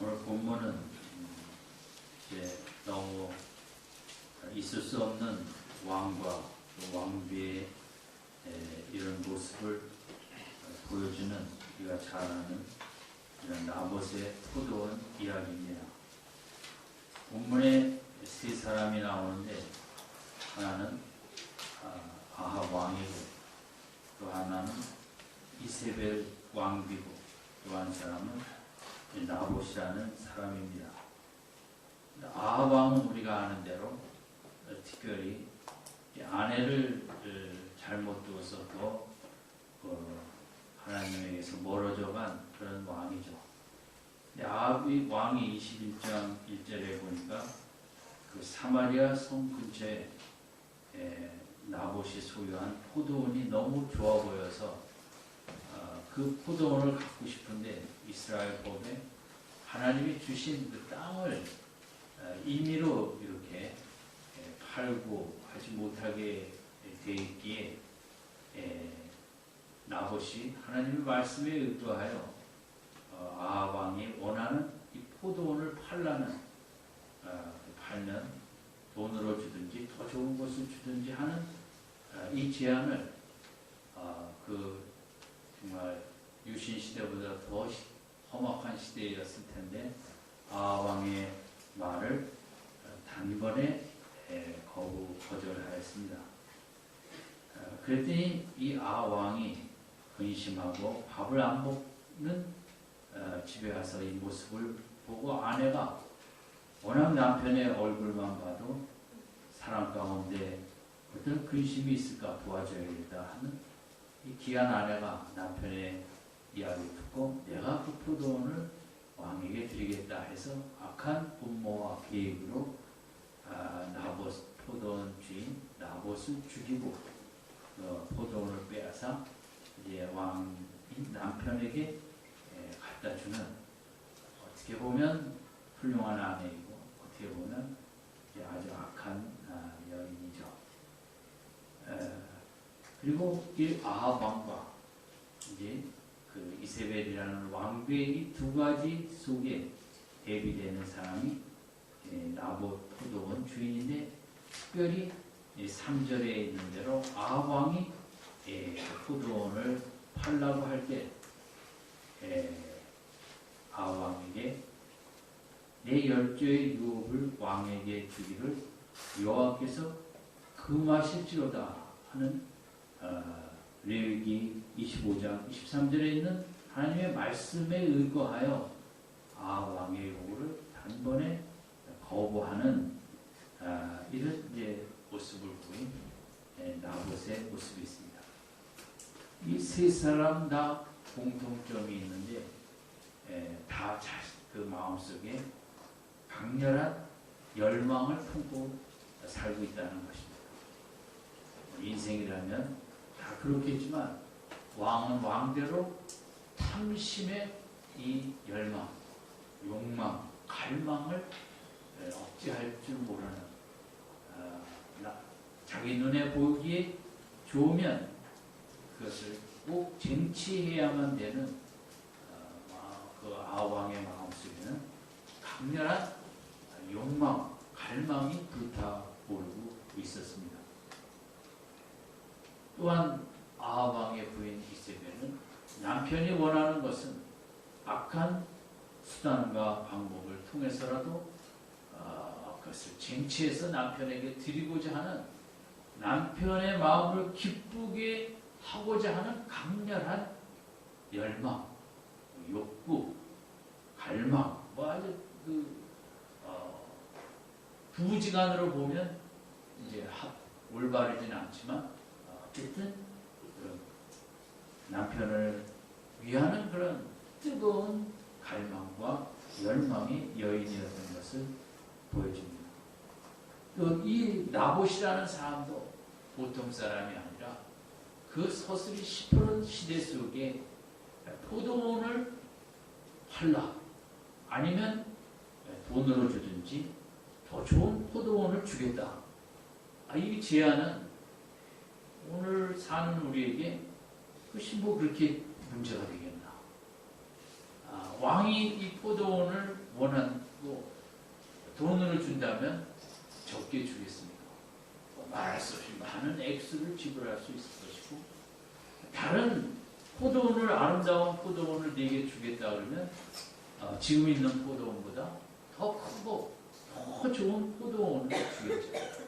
오늘 본문은 이제 너무 있을 수 없는 왕과 왕비의 이런 모습을 보여주는 우리가 잘 아는 이런 나봇의 포도원 이야기입니다. 본문에 세 사람이 나오는데 하나는 아합 왕이고 또 하나는 이세벨 왕비고 또 한 사람은 나봇이라는 사람입니다. 아합 왕은 우리가 아는 대로 특별히 아내를 잘못 두어서 또 하나님에게서 멀어져간 그런 왕이죠. 아합이 왕이 21장 1절에 보니까 그 사마리아 성 근처에 나봇이 소유한 포도원이 너무 좋아 보여서 그 포도원을 갖고 싶은데 이스라엘 법에 하나님이 주신 그 땅을 임의로 이렇게 팔고 하지 못하게 돼 있기에 나봇이 하나님의 말씀에 의거하여 아합 왕이 원하는 이 포도원을 팔면 돈으로 주든지 더 좋은 것을 주든지 하는 이 제안을 정말 유신 시대보다 더 험악한 시대였을 텐데 아합 왕의 말을 단번에 거절하였습니다. 그랬더니 이 아합 왕이 근심하고 밥을 안 먹는 집에 가서 이 모습을 보고 아내가 워낙 남편의 얼굴만 봐도 사랑 가운데 어떤 근심이 있을까 도와줘야겠다 하는 이 귀한 아내가 남편의 이야기 듣고 내가 그 포도원을 왕에게 드리겠다 해서 악한 분모와 계획으로 나봇 포도원 주인 나봇을 죽이고 포도원을 빼앗아 이제 왕인 남편에게 갖다 주는 어떻게 보면 훌륭한 아내이고 어떻게 보면 아주 악한 여인이죠. 그리고 이 아합 왕과 이제 그 이세벨이라는 왕비의 이 두 가지 속에 대비되는 사람이 나봇 포도원 주인인데 특별히 3절에 있는 대로 아합 왕이 포도원을 팔라고 할 때 아합 왕에게 내 열조의 유업을 왕에게 주기를 여호와께서 금하실지로다 하는 레위기 25장 23절에 있는 하나님의 말씀에 의거하여 아합 왕의 요구를 단번에 거부하는 이런 이제 모습을 보인 나봇의 모습이 있습니다. 이 세 사람 다 공통점이 있는데 다 그 마음속에 강렬한 열망을 품고 살고 있다는 것입니다. 인생이라면 다 그렇겠지만 왕은 왕대로 탐심의 이 열망, 욕망, 갈망을 억제할 줄 모르는 자기 눈에 보기에 좋으면 그것을 꼭 쟁취해야만 되는 그 아합 왕의 마음속에는 강렬한 욕망, 갈망이 불타오르고 있었습니다. 또한 아합 왕의 부인 이세벨은 남편이 원하는 것은 악한 수단과 방법을 통해서라도 그것을 쟁취해서 남편에게 드리고자 하는 남편의 마음을 기쁘게 하고자 하는 강렬한 열망, 욕구, 갈망, 아주 부지간으로 보면 이제 올바르지는 않지만 어쨌든 남편을 위하는 그런 뜨거운 갈망과 열망이 여인이었던 것을 보여줍니다. 또 이 나봇이라는 사람도 보통 사람이 아니라 그 서슬이 시퍼런 시대 속에 포도원을 팔라 아니면 돈으로 주든지 더 좋은 포도원을 주겠다. 이 제안은 오늘 사는 우리에게 그것이 뭐 그렇게 문제가 되겠나. 왕이 이 포도원을 원한고 돈을 준다면 적게 주겠습니까? 말할 수 없이 많은 액수를 지불할 수 있을 것이고, 다른 포도원을, 아름다운 포도원을 네게 주겠다 그러면 지금 있는 포도원보다 더 크고 더 좋은 포도원을 주겠죠.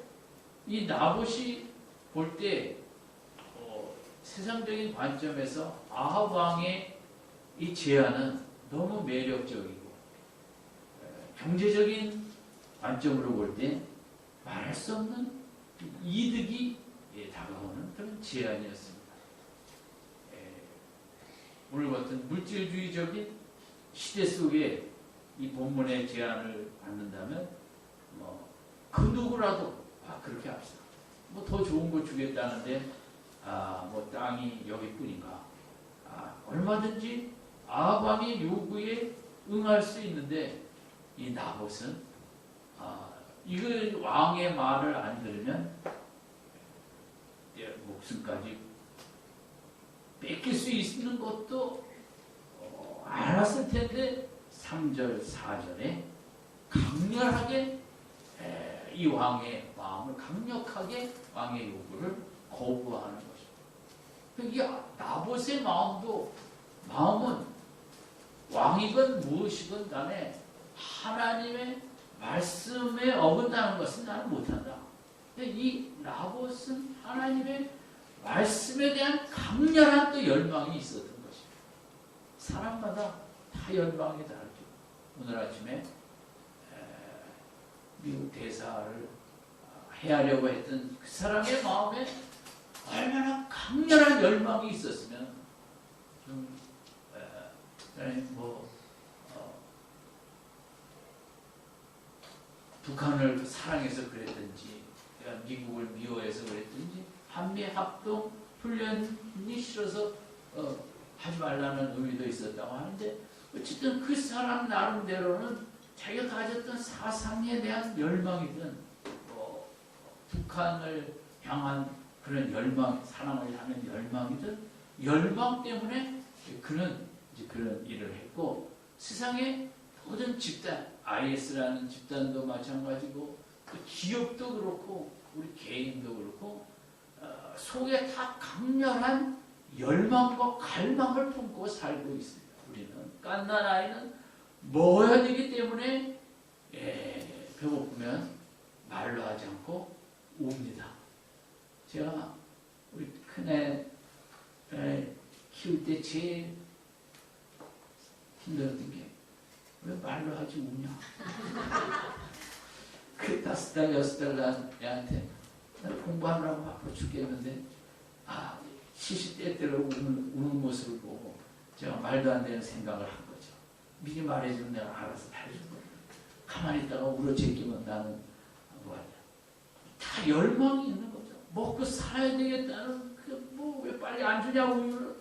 이 나봇이 볼 때 세상적인 관점에서 아합 왕의 이 제안은 너무 매력적이고, 경제적인 관점으로 볼 때 말할 수 없는 이득이 다가오는 그런 제안이었습니다. 오늘 같은 물질주의적인 시대 속에 이 본문의 제안을 받는다면 그 누구라도 그렇게 합시다. 뭐 더 좋은 거 주겠다는데 뭐 땅이 여기뿐인가? 얼마든지 아합 왕의 요구에 응할 수 있는데, 이 나봇은 이거 왕의 말을 안 들으면 내 목숨까지 뺏길 수 있는 것도 알았을 텐데 3절 4절에 강렬하게 이 왕의 마음을, 강력하게 왕의 요구를 거부하는 것입니다. 이 나봇의 마음은 왕이건 무엇이건 간에 하나님의 말씀에 어긋나는 것은 나는 못한다. 근데 이 나봇은 하나님의 말씀에 대한 강렬한 또 열망이 있었던 것입니다. 사람마다 다 열망이 다르죠. 오늘 아침에 미국 대사를 해하려고 했던 그 사람의 마음에 얼마나 강렬한 열망이 있었으면 북한을 사랑해서 그랬든지, 미국을 미워해서 그랬든지, 한미 합동 훈련이 싫어서 하지 말라는 의미도 있었다고 하는데, 어쨌든 그 사람 나름대로는 자기가 가졌던 사상에 대한 열망이든 북한을 향한 그런 열망, 사랑을 향한 열망이든, 열망 때문에 그는 이제 그런 일을 했고, 세상의 모든 집단, IS라는 집단도 마찬가지고, 그 기업도 그렇고, 우리 개인도 그렇고, 속에 다 강렬한 열망과 갈망을 품고 살고 있습니다. 우리는 갓난 아이는 먹어야 되기 때문에 배고프면 말로 하지 않고 웁니다. 제가 우리 큰애 키울 때 제일 힘들었던 게, 왜 말로 하지 우냐? 그 5달, 6달 난 애한테 공부하느라고 바빠 죽겠는데, 시시때때로 우는 모습을 보고 제가 말도 안 되는 생각을 한 거죠. 미리 말해주면 내가 알아서 다 해줄 거예요. 가만히 있다가 울어 제끼면 나는 뭐하냐. 다 열망이 있는 거죠. 먹고 살아야 되겠다는 왜 빨리 안 주냐고 우유를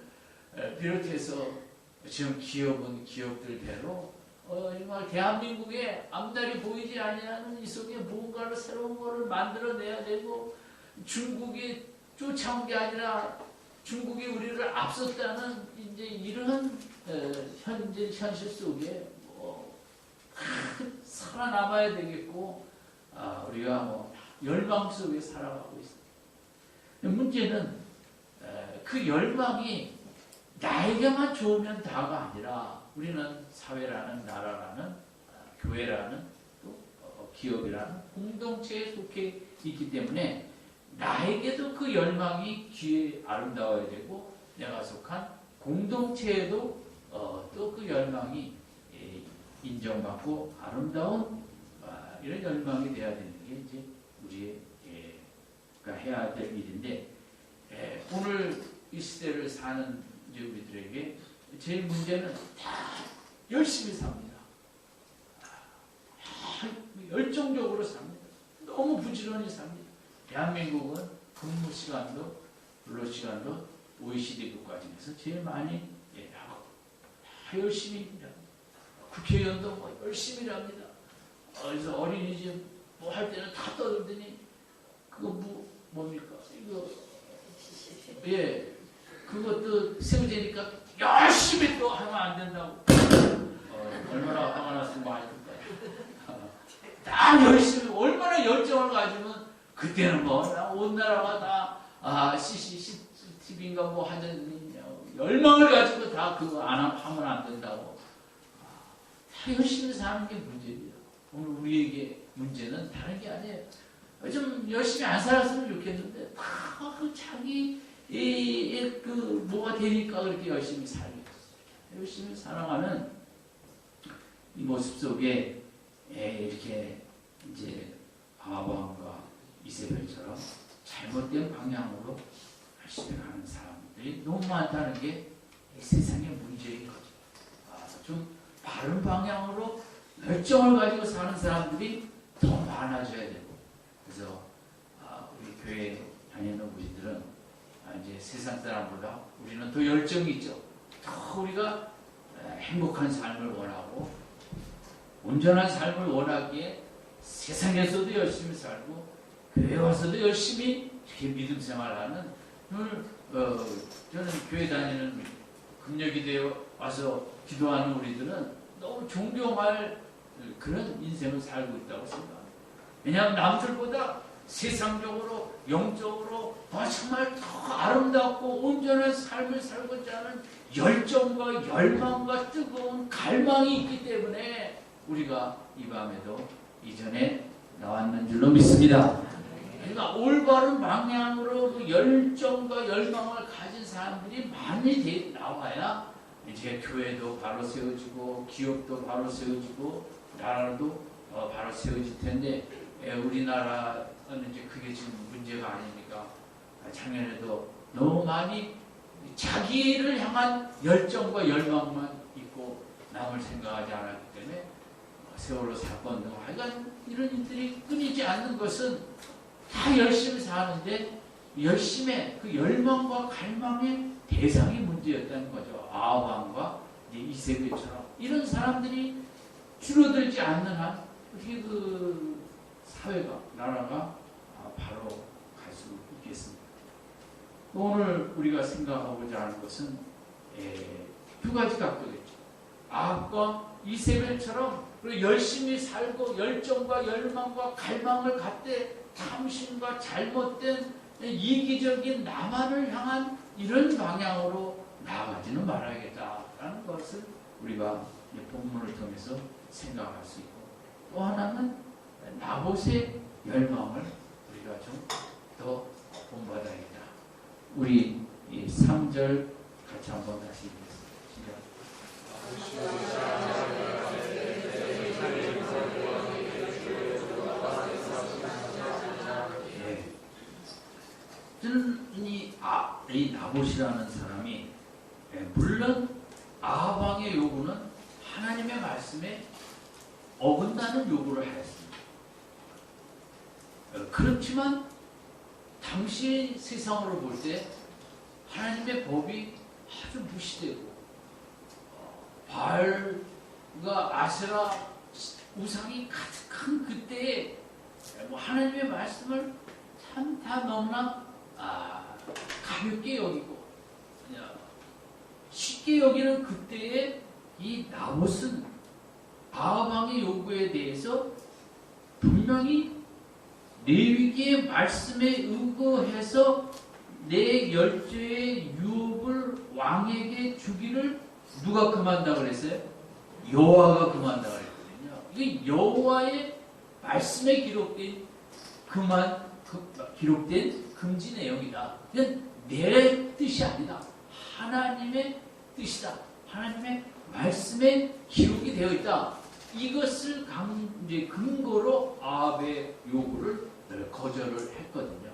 비롯해서, 지금 기업은 기업들대로 정말 대한민국에 앞날이 보이지 아니하는 이 속에 무언가를, 새로운 것을 만들어내야 되고, 중국이 쫓아온 게 아니라 중국이 우리를 앞섰다는 이제 이런 현실 속에 살아남아야 되겠고, 우리가 열망 속에 살아가고 있습니다. 문제는 그 열망이 나에게만 좋으면 다가 아니라, 우리는 사회라는, 나라라는, 교회라는, 또 기업이라는 공동체에 속해 있기 때문에 나에게도 그 열망이 귀에 아름다워야 되고, 내가 속한 공동체에도 또 그 열망이 인정받고 아름다운 이런 열망이 돼야 되는 게 이제 우리가 해야 될 일인데, 오늘 이 시대를 사는 이제 우리들에게 제일 문제는 다 열심히 삽니다. 열정적으로 삽니다. 너무 부지런히 삽니다. 대한민국은 근무 시간도, 근로 시간도 OECD 국가 중에서 제일 많이 하고, 다 열심히 일합니다. 국회의원도 열심히 일합니다. 그래서 어린이집 뭐 할 때는 다 떠들더니, 그거 뭡니까? 이거, 그것도 세우제니까 열심히 또 하면 안 된다고. 얼마나 화가 났으면 다 열심히 얼마나 열정을 가지면 그때는 뭐 온 나라가 다 CCTV인가 뭐 하는 열망을 가지고 다 그거 안 하면 안 된다고 다 열심히 사는 게 문제예요. 오늘 우리에게 문제는 다른 게 아니에요. 좀 열심히 안 살았으면 좋겠는데 그 자기 그 뭐가 되니까 그렇게 열심히 살겠어요. 열심히 살아가는 이 모습 속에 이렇게 이제 아합과 이세벨처럼 잘못된 방향으로 열심히 가는 사람들이 너무 많다는 게 세상의 문제인 거죠. 좀 바른 방향으로 열정을 가지고 사는 사람들이 더 많아져야 되고, 그래서 우리 교회 다니는 우리들은 이제 세상 사람보다 우리는 더 열정이 있죠. 더 우리가 행복한 삶을 원하고 온전한 삶을 원하기에 세상에서도 열심히 살고 교회 와서도 열심히 이렇게 믿음 생활하는 저는 교회 다니는 금요기대에 와서 기도하는 우리들은 너무 존경할 그런 인생을 살고 있다고 생각합니다. 왜냐하면 남들보다 세상적으로 영적으로 정말 더 아름답고 온전한 삶을 살고자 하는 열정과 열망과 뜨거운 갈망이 있기 때문에 우리가 이 밤에도 이전에 나왔는 줄로 믿습니다. 그러니까 올바른 방향으로 그 열정과 열망을 가진 사람들이 많이 나와야 이제 교회도 바로 세워지고 기업도 바로 세워지고 나라도 바로 세워질 텐데 우리나라는 이제 그게 지금 문제가 아닙니까? 작년에도 너무 많이 자기를 향한 열정과 열망만 있고 남을 생각하지 않았기 때문에 세월호 사건 등 하여간 이런 일들이 끊이지 않는 것은 다 열심히 사는데 열심의 그 열망과 갈망의 대상이 문제였다는 거죠. 아합과 이세벨처럼 이런 사람들이 줄어들지 않는 한 어떻게 그 사회가 나라가 바로 갈 수 있겠습니다. 오늘 우리가 생각하고자 하는 것은 두 가지 각도겠죠. 아합과 이세벨처럼 열심히 살고 열정과 열망과 갈망을 갖되 탐심과 잘못된 이기적인 나만을 향한 이런 방향으로 나아가지는 말아야겠다라는 것을 우리가 본문을 통해서 생각할 수 있고, 또 하나는 나봇의 열망을 우리가 좀 더 본받아야겠다. 우리 3절 같이 한번 다시 읽겠습니다. 저는 이 나봇이라는 사람이 물론 아합 왕의 요구는 하나님의 말씀에 어긋나는 요구를 하였습니다. 그렇지만 당시 세상으로 볼 때 하나님의 법이 아주 무시되고 바알과 아세라 우상이 가득한 그때에 하나님의 말씀을 참 다 너무나 가볍게 여기고 그냥 쉽게 여기는 그때에 이 나봇은 아합 왕의 요구에 대해서 분명히 레위기의 말씀에 의거해서 내 열조의 유업을 왕에게 주기를 누가 금한다고 그랬어요? 여호와가 금한다고 그랬거든요. 이게 여호와의 말씀에 기록된 금지 내용이다. 이건 내 뜻이 아니다. 하나님의 뜻이다. 하나님의 말씀에 기록이 되어 있다. 이것을 근거로 아합의 요구를 거절을 했거든요.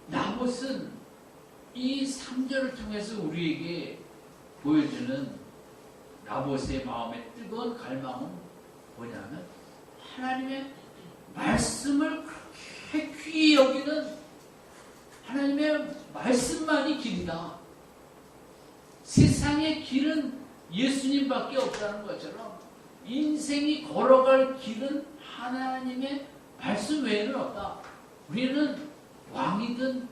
나봇은 이 3절을 통해서 우리에게 보여주는 나봇의 마음의 뜨거운 갈망은 뭐냐면 하나님의 말씀을 그렇게 귀히 여기는 하나님의 말씀만이 길이다. 세상의 길은 예수님밖에 없다는 것처럼 인생이 걸어갈 길은 하나님의 말씀 외에는 없다. 우리는 왕이든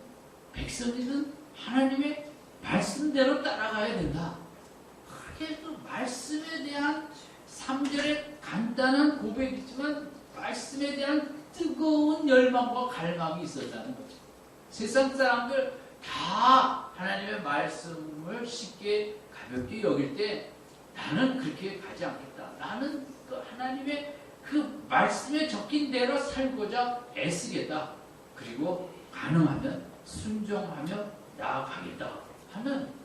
백성이든 하나님의 말씀대로 따라가야 된다. 말씀에 대한 3절의 간단한 고백이지만 말씀에 대한 뜨거운 열망과 갈망이 있었다는 거죠. 세상 사람들 다 하나님의 말씀을 쉽게 가볍게 여길 때 나는 그렇게 가지 않겠다. 나는 그 하나님의 그 말씀에 적힌 대로 살고자 애쓰겠다. 그리고 가능하면 순종하며 나아가겠다 하는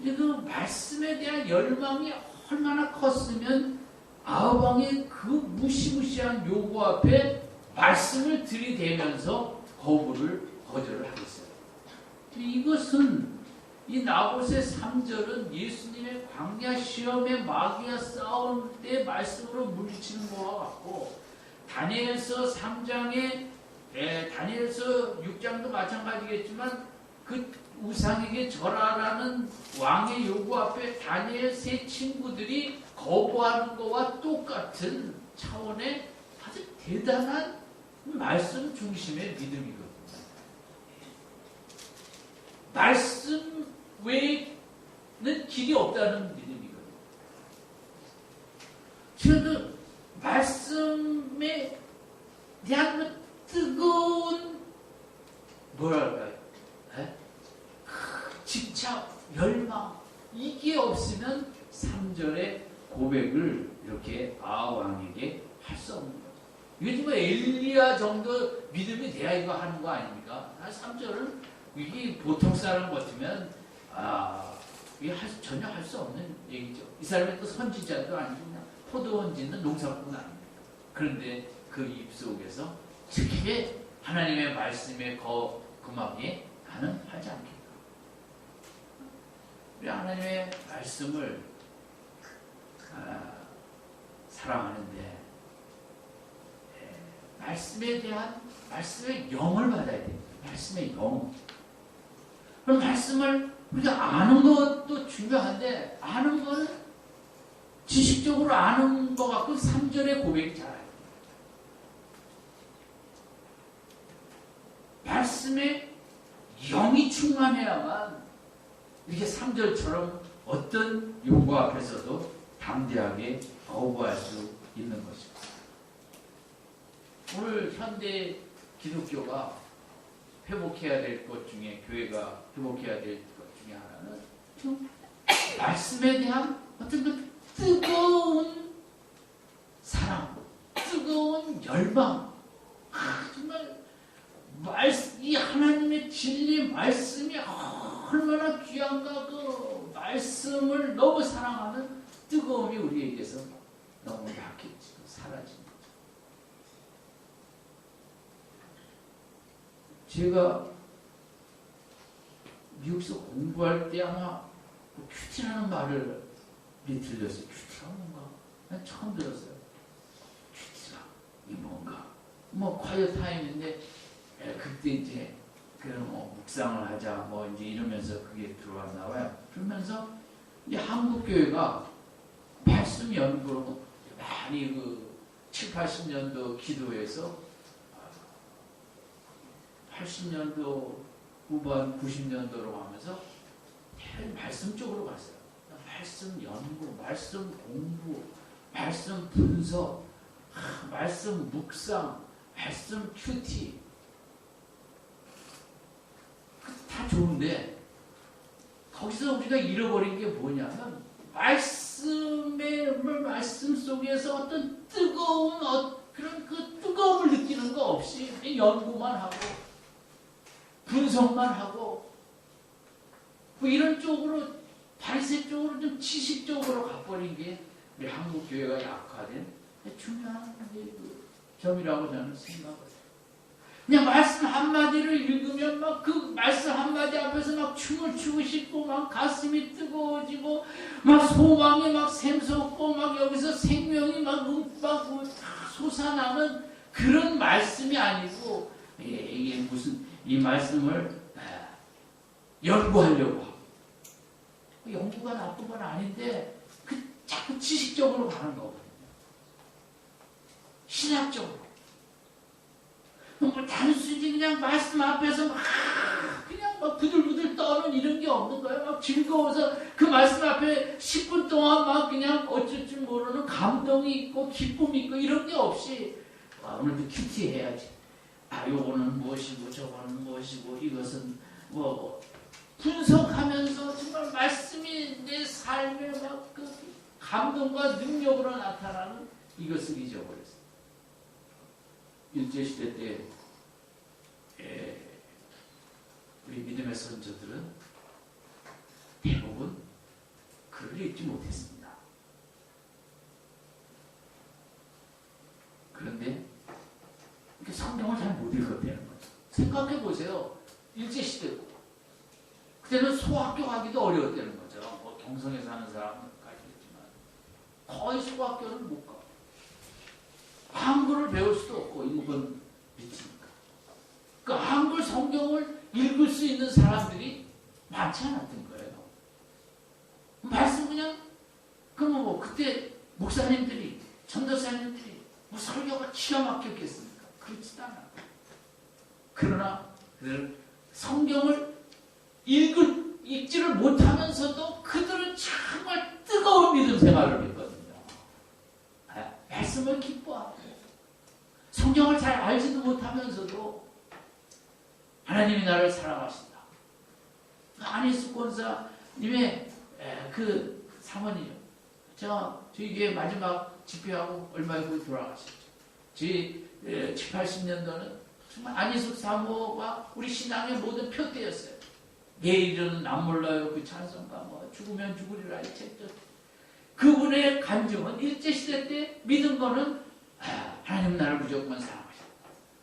그 말씀에 대한 열망이 얼마나 컸으면 아합 왕의 그 무시무시한 요구 앞에 말씀을 들이대면서 거절을 하겠어요. 이것은 이 나봇의 3절은 예수님의 광야 시험의 마귀와 싸울 때 말씀으로 물리치는 것과 같고 다니엘서 3장에 다니엘서 6장도 마찬가지겠지만 그 우상에게 절하라는 왕의 요구 앞에 다니엘 세 친구들이 거부하는 것과 똑같은 차원의 아주 대단한 말씀 중심의 믿음이거든요. 말씀 외에는 길이 없다는 믿음이거든요. 저는 말씀에 대한 뜨거운 뭐랄까요? 집착, 열망 이게 없으면 3절의 고백을 이렇게 아합 왕에게 할 수 없는 거죠. 이게 뭐 엘리야 정도 믿음이 돼야 이거 하는 거 아닙니까? 3절은 이게 보통 사람 같으면 이게 전혀 할 수 없는 얘기죠. 이 사람이 또 선지자도 아니고 그냥 포도원 짓는 농사꾼 아닙니까? 그런데 그 입속에서 특히 하나님의 말씀에 거금하게 나는 하지 않겠다. 우리 하나님의 말씀을 사랑하는데 말씀에 대한 말씀의 영을 받아야 됩니다. 말씀의 영. 그럼 말씀을 우리가 아는 것도 중요한데 아는 거는 지식적으로 아는 것 같고 3절의 고백이 잘 알아요. 말씀에 영이 충만해야만 이렇게 3절처럼 어떤 요구 앞에서도 담대하게 거부할 수 있는 것입니다. 오늘 현대 기독교가 회복해야 될 것 중에 교회가 회복해야 될 것 중에 하나는 말씀에 대한 어떤 그 뜨거운 사랑, 뜨거운 열망, 정말 이 하나님의 진리 말씀이 얼마나 귀한가 그 말씀을 너무 사랑하는 뜨거움이 우리에게서 너무 약해지고 사라집니다. 제가 미국에서 공부할 때 아마 큐티라는 말을 들렸어요. 큐티가 뭔가? 난 처음 들었어요. 큐티가 이 뭔가? 뭐 콰이어 타임인데 그때 이제 뭐 묵상을 하자 뭐 이제 이러면서 그게 들어왔나 봐요. 그러면서 이 한국 교회가 말씀 연구로 많이 그 7, 80년도 기도에서 80년도 후반 90년도로 가면서 말씀 쪽으로 갔어요. 말씀 연구, 말씀 공부, 말씀 분석, 말씀 묵상, 말씀 큐티 다 좋은데 거기서 우리가 잃어버린 게 뭐냐면 말씀 속에서 어떤 뜨거운 그런 그 뜨거움을 느끼는 거 없이 연구만 하고 분석만 하고 뭐 이런 쪽으로 바리새 쪽으로 좀 지식적으로 가버린 게 우리 한국 교회가 약화된 중요한 그 점이라고 저는 생각해요. 그냥 말씀 한마디를 읽으면 막 그 말씀 한마디 앞에서 막 춤을 추고 싶고 막 가슴이 뜨거워지고 막 소망이 막 샘솟고 막 여기서 생명이 막 솟아나는 그런 말씀이 아니고 이게 무슨 이 말씀을 연구하려고 하고 연구가 나쁜 건 아닌데 자꾸 지식적으로 가는 거거든요. 신학적으로. 뭐 단순히 그냥 말씀 앞에서 그냥 막 부들부들 떠는 기쁨은 이런 게 없는 거예요. 막 즐거워서 그 말씀 앞에 10분 동안 막 그냥 어쩔 줄 모르는 감동이 있고 기쁨이 있고 이런 게 없이 오늘도 큐티해야지. 요거는 무엇이고 저거는 무엇이고 이것은 뭐 분석하면서 정말 말씀이 내 삶에 막 그 감동과 능력으로 나타나는 이것을 잊어버렸어요. 일제시대 때 우리 믿음의 선조들은 대부분 글을 읽지 못했습니다. 그런데 성경을 잘 못 읽었다는 거죠. 생각해 보세요. 일제시대고 그때는 소학교 가기도 어려웠다는 거죠. 뭐 경성에 사는 사람은 가지겠지만 거의 소학교를 못 가. 한글을 배울 수도 없고 인권 미치니까. 그 한글 성경을 읽을 수 있는 사람들이 많지 않았던 거예요. 말씀 그냥 그러면 뭐 그때 목사님들이 전도사님들이 뭐 설교가 기가 막혔겠습니까? 그렇지도 않아요. 그러나 성경을 읽지를 못하면서도 그들은 정말 뜨거운 믿음 생활을 했거든요. 말씀을 기뻐하고 성경을 잘 알지도 못하면서도 하나님이 나를 사랑하신다. 안희숙 권사님의 그 사모님, 저희 교회 마지막 집회하고 얼마 후에 돌아가셨죠. 저희 7, 80년도는 정말 안희숙 사모가 우리 신앙의 모든 표대였어요. 내일은 안 몰라요. 그 찬송가 뭐 죽으면 죽으리라 이 책도. 그분의 간증은 일제시대 때 믿은 거는 하나님은 나를 무조건 사랑하신다.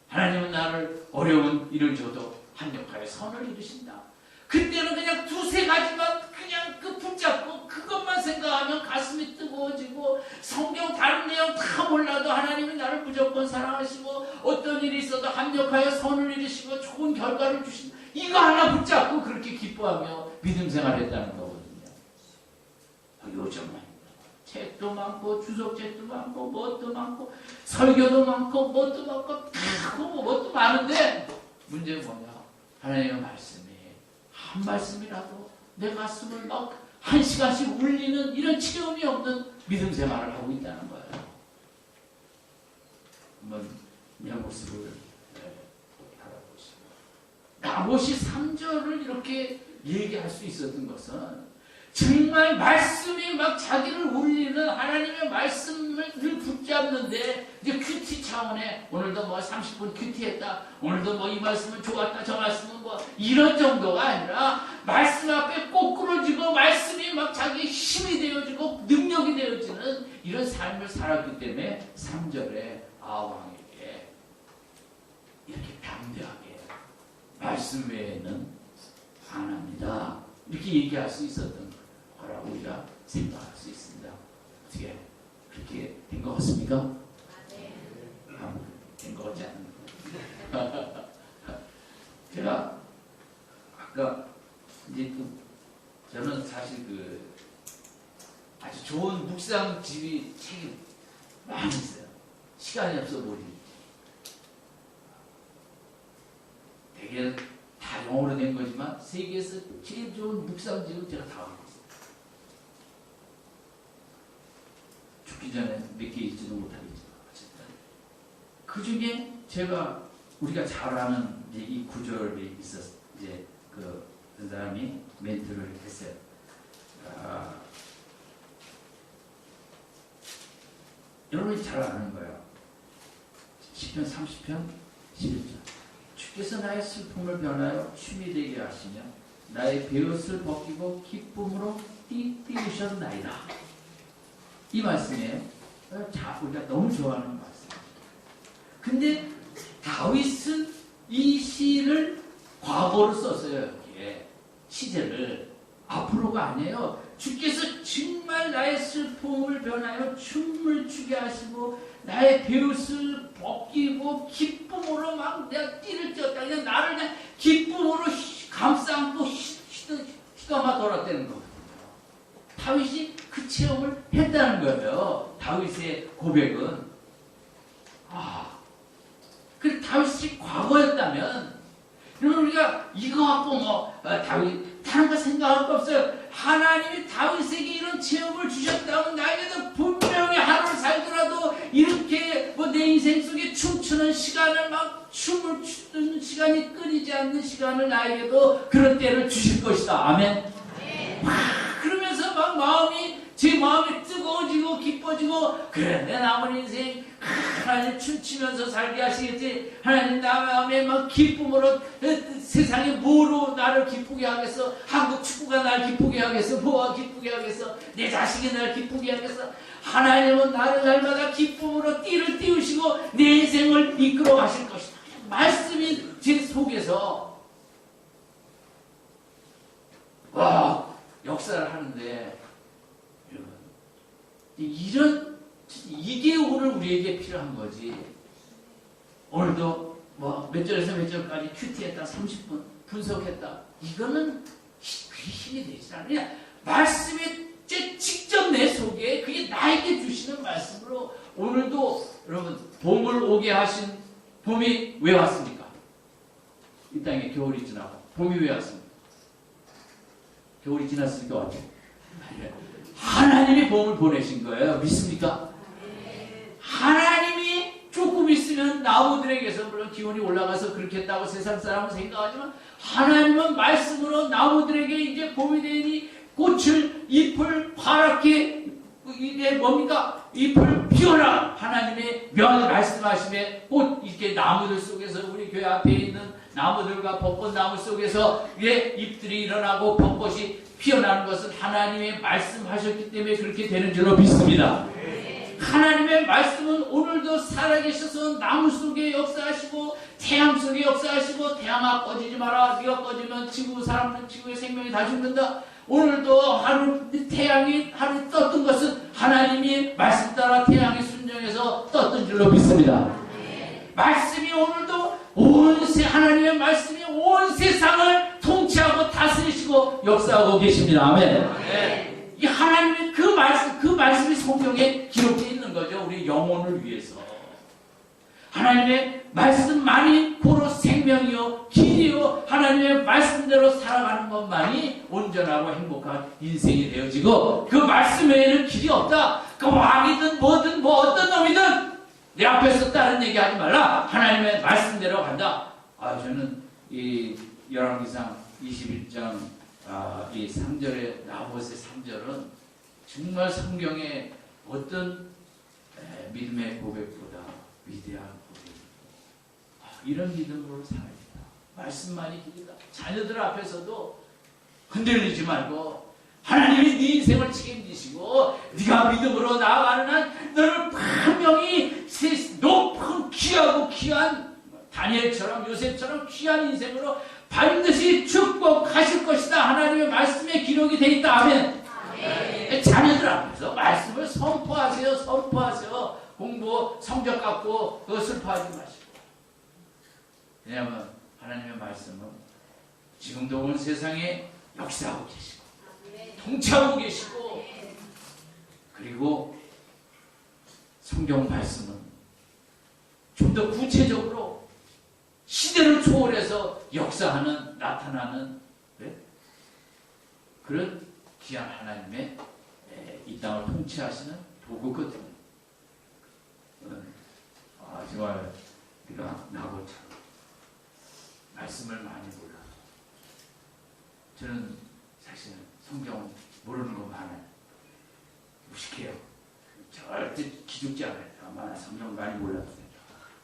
하나님은 나를 어려운 일을 줘도 합력하여 선을 이루신다. 그때는 그냥 두세 가지만 그냥 그 붙잡고 그것만 생각하면 가슴이 뜨거워지고 성경 다른 내용 다 몰라도 하나님이 나를 무조건 사랑하시고 어떤 일이 있어도 합력하여 선을 이루시고 좋은 결과를 주신다. 이거 하나 붙잡고 그렇게 기뻐하며 믿음 생활했다는 거거든요. 요즘은 책도 많고 주석책도 많고 뭣도 많고 설교도 많고 뭣도 많고 다 뭣도 많은데 문제는 뭐냐? 하나님의 말씀이 한 말씀이라도 내 가슴을 막 1시간씩 울리는 이런 체험이 없는 믿음 생활을 하고 있다는 거예요. 한번 내 모습을 바라보시고 나봇이 3절을 이렇게 얘기할 수 있었던 것은 정말 말씀이 막 자기를 울리는 하나님의 말씀을 붙잡는데 이제 큐티 차원에 오늘도 뭐 30분 큐티했다. 오늘도 뭐 이 말씀은 좋았다. 저 말씀은 뭐 이런 정도가 아니라 말씀 앞에 꼬꾸러지고 말씀이 막 자기의 힘이 되어지고 능력이 되어지는 이런 삶을 살았기 때문에 3절에 아왕에게 이렇게 담대하게 말씀 외에는 안 합니다. 이렇게 얘기할 수 있었던 거라고 우리가 생각할 수 있습니다. 어떻게 그렇게 된 것 같습니까? 네. 된 것 같지 않은 제가 아까 이제 저는 사실 아주 좋은 묵상집이 책이 많이 있어요. 시간이 없어 못 읽지. 대개는 다 영어로 된 거지만 세계에서 제일 좋은 묵상집을 제가 다 읽고 있어요. 죽기 전에 몇 개 읽지도 못하겠지만 어쨌든 그 중에 우리가 잘 아는 이제 이 구절이 있었 이제 그 사람이 멘트를 했어요. 여러분이 잘 아는 거예요. 시편 30편 11절. 주께서 나의 슬픔을 변하여 춤이 되게 하시며 나의 베옷을 벗기고 기쁨으로 띄우셨나이다. 이 말씀이에요. 우리가 너무 좋아하는 말씀. 근데 다윗은 이 시를 과거로 썼어요. 여기에 시제를 앞으로가 아니에요. 주께서 정말 나의 슬픔을 변하여 춤을 추게 하시고 나의 베옷을 벗기고 기쁨으로 막 내가 띠를 쪘다. 그냥 나를 그냥 기쁨으로 감싸안고 휘감아 돌았다는 거거든요. 다윗이 그 체험을 했다는 거예요. 다윗의 고백은. 그 다윗이 과거였다면 그러면 우리가 이거 갖고 다윗 다른 하나님이 다윗에게 이런 체험을 주셨다면 나에게도 분명히 하루를 살더라도 이렇게 뭐 내 인생 속에 춤추는 시간을 막 춤을 추는 시간이 끊이지 않는 시간을 나에게도 그런 때를 주실 것이다. 아멘. 막 그러면서 막 제 마음이 뜨거워지고 기뻐지고 그래 내 남은 인생 하나님 춤추면서 살게 하시겠지. 하나님 나 마음에 막 기쁨으로 세상에 뭐로 나를 기쁘게 하겠어. 한국 축구가 날 기쁘게 하겠어. 뭐가 기쁘게 하겠어. 내 자식이 날 기쁘게 하겠어. 하나님은 나를 날마다 기쁨으로 띠를 띄우시고 내 인생을 이끌어 가실 것이다. 말씀이 제 속에서 와 역사를 하는데 이게 오늘 우리에게 필요한 거지. 오늘도 뭐 몇 절에서 몇 절까지 큐티했다 30분 분석했다. 이거는 힘이 되지 않아. 그냥 말씀이 직접 내 속에 그게 나에게 주시는 말씀으로 오늘도 여러분 봄을 오게 하신 봄이 왜 왔습니까? 이 땅에 겨울이 지나고 봄이 왜 왔습니까? 겨울이 지났으니까 왔죠. 하나님이 봄을 보내신 거예요. 믿습니까? 하나님이 조금 있으면 나무들에게서 물론 기온이 올라가서 그렇게 했다고 세상 사람은 생각하지만 하나님은 말씀으로 나무들에게 이제 봄이 되니 꽃을 잎을 파랗게 이게 뭡니까? 잎을 피워라. 하나님의 명을 말씀하심에 꽃 이렇게 나무들 속에서 우리 교회 앞에 있는 나무들과 벚꽃나무 속에서 잎들이 일어나고 벚꽃이 피어나는 것은 하나님의 말씀하셨기 때문에 그렇게 되는 줄로 믿습니다. 하나님의 말씀은 오늘도 살아계셔서 나무 속에 역사하시고 태양 속에 역사하시고 태양아 꺼지지 마라. 네가 꺼지면 지구의 생명이 다 죽는다. 오늘도 하루 태양이 하루 떴던 것은 하나님이 말씀 따라 태양이 순종해서 떴던 줄로 믿습니다. 말씀이 오늘도 하나님의 말씀이 온 세상을 통치하고 다스리시고 역사하고 계십니다. 아멘. 이 하나님의 그 말씀이 성경에 기록되어 있는 거죠. 우리 영혼을 위해서. 하나님의 말씀만이 고로 생명이요 길이요 하나님의 말씀대로 살아가는 것만이 온전하고 행복한 인생이 되어지고 그 말씀 외에는 길이 없다. 그 왕이든 뭐든 뭐 어떤 놈이든 내 앞에서 다른 얘기하지 말라. 하나님의 말씀대로 간다. 저는 이 열왕기상 21장 이 3절의 나봇의 3절은 정말 성경의 어떤 믿음의 고백보다 위대한 고백입니다. 이런 믿음으로 살아야 된다. 말씀만이 길이다. 자녀들 앞에서도 흔들리지 말고 하나님이 네 인생을 책임지시고 네가 믿음으로 나아가는 한 너를 분명히 높은 귀하고 귀한 다니엘처럼 요셉처럼 귀한 인생으로 반드시 축복하실 것이다. 하나님의 말씀에 기록이 되어 있다. 아멘. 자녀들 앞에서 말씀을 선포하세요. 선포하세요. 공부 성적 갖고 그거 슬퍼하지 마시고. 왜냐하면 하나님의 말씀은 지금도 온 세상에 역사하고 계시고 통치하고 계시고 그리고 성경 말씀은 좀 더 구체적으로 시대를 초월해서 역사하는 나타나는 그런 귀한 하나님의 이 땅을 통치하시는 도구거든요. 정말 우리가 나봇처럼 말씀을 많이 몰라요. 저는 사실은 성경 모르는 거 많아요. 무식해요. 절대 기죽지 않아요. 아마 성경 많이 몰라도 돼요.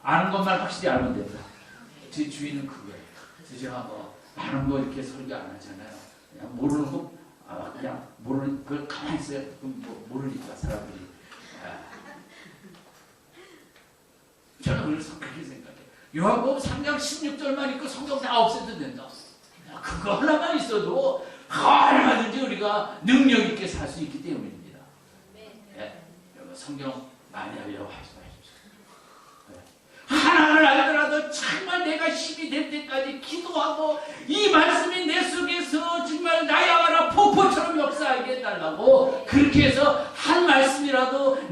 아는 것만 확실히 알면 된다. 제 주인은 그거예요. 그래서 제가 뭐 많은 거 이렇게 설교 안 하잖아요. 그냥 모르는 거 그냥 모르는 걸 가만히 있어요. 뭐 모르니까 사람들이. 저는 그래서 그렇게 생각해요. 요한복음 3장 16절만 읽고 성경 다 없애도 된다. 그거 하나만 있어도 얼마든지 우리가 능력 있게 살 수 있기 때문입니다. 여러분 성경 많이 하려고 하지 마십시오. 하나를 알더라도 정말 내가 힘이 될 때까지 기도하고 이 말씀이 내 속에서 정말 나야가라 폭포처럼 역사하게 해달라고 그렇게 해서 한 말씀이라도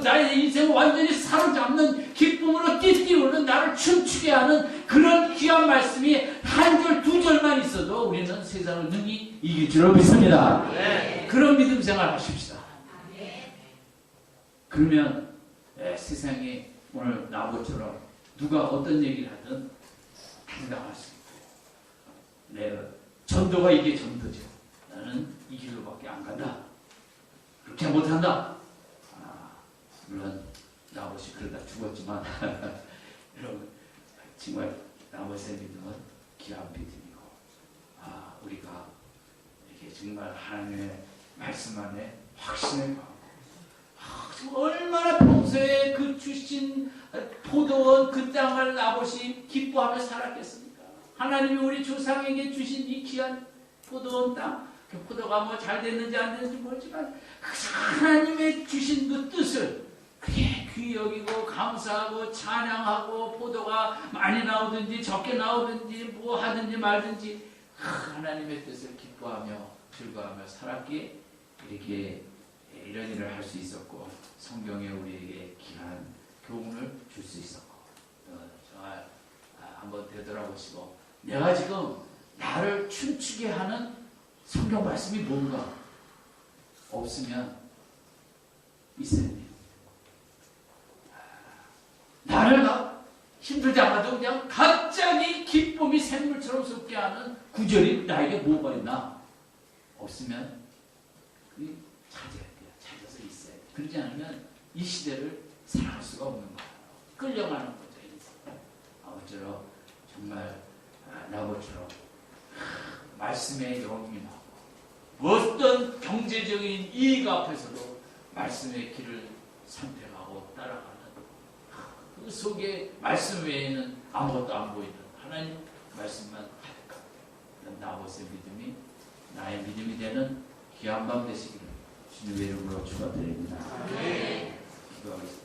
나의 인생을 완전히 사로잡는 기쁨으로 띠띠우는 나를 춤추게 하는 그런 귀한 말씀이 한 절, 두 절만 있어도 우리는 세상을 능히 이길 줄로 믿습니다. 네. 그런 믿음 생활 하십시다. 그러면 세상에 오늘 나보처럼 누가 어떤 얘기를 하든 당당할 수 있고, 전도가 이게 전도죠. 나는 이 길로밖에 안 간다. 그렇게 못한다. 물론 나봇이 그러다 죽었지만 여러분 정말 나봇의 믿음은 귀한 믿음이고, 우리가 이렇게 정말 하나님의 말씀 안에 확신을 갖고, 얼마나 평소에 그 주신 포도원 그 땅을 나봇이 기뻐하며 살았겠습니까? 하나님이 우리 조상에게 주신 이 귀한 포도원 땅, 그 포도가 뭐 잘 됐는지 안 됐는지 모르지만 하나님의 주신 그 뜻을 그렇게 귀히 여기고 감사하고 찬양하고, 포도가 많이 나오든지 적게 나오든지 뭐 하든지 말든지 하나님의 뜻을 기뻐하며 즐거워하며 살았기에 이렇게 이런 일을 할 수 있었고, 성경에 우리에게 귀한 교훈을 줄 수 있었고, 정말 한번 되돌아보시고, 내가 지금 나를 춤추게 하는 성경 말씀이 뭔가 없으면 있어야 돼요. 나를 힘들지 않아도 그냥 갑자기 기쁨이 샘물처럼 솟게 하는 구절이 나에게 뭐가 있나? 없으면 찾아야 돼요. 찾아서 있어야 돼요. 그러지 않으면 이 시대를 살아갈 수가 없는 거예요. 끌려가는 거죠. 아무쪼록 정말 나보처럼 말씀의 영임이 나고, 어떤 경제적인 이익 앞에서도 말씀의 길을 선택하고 따라가는, 그 속에 말씀 외에는 아무것도 안 보이는 하나님 말씀만 가득한 나봇의 믿음이 나의 믿음이 되는 귀한 밤 되시기를 주님의 이름으로 축원드립니다. 기도하겠습니다.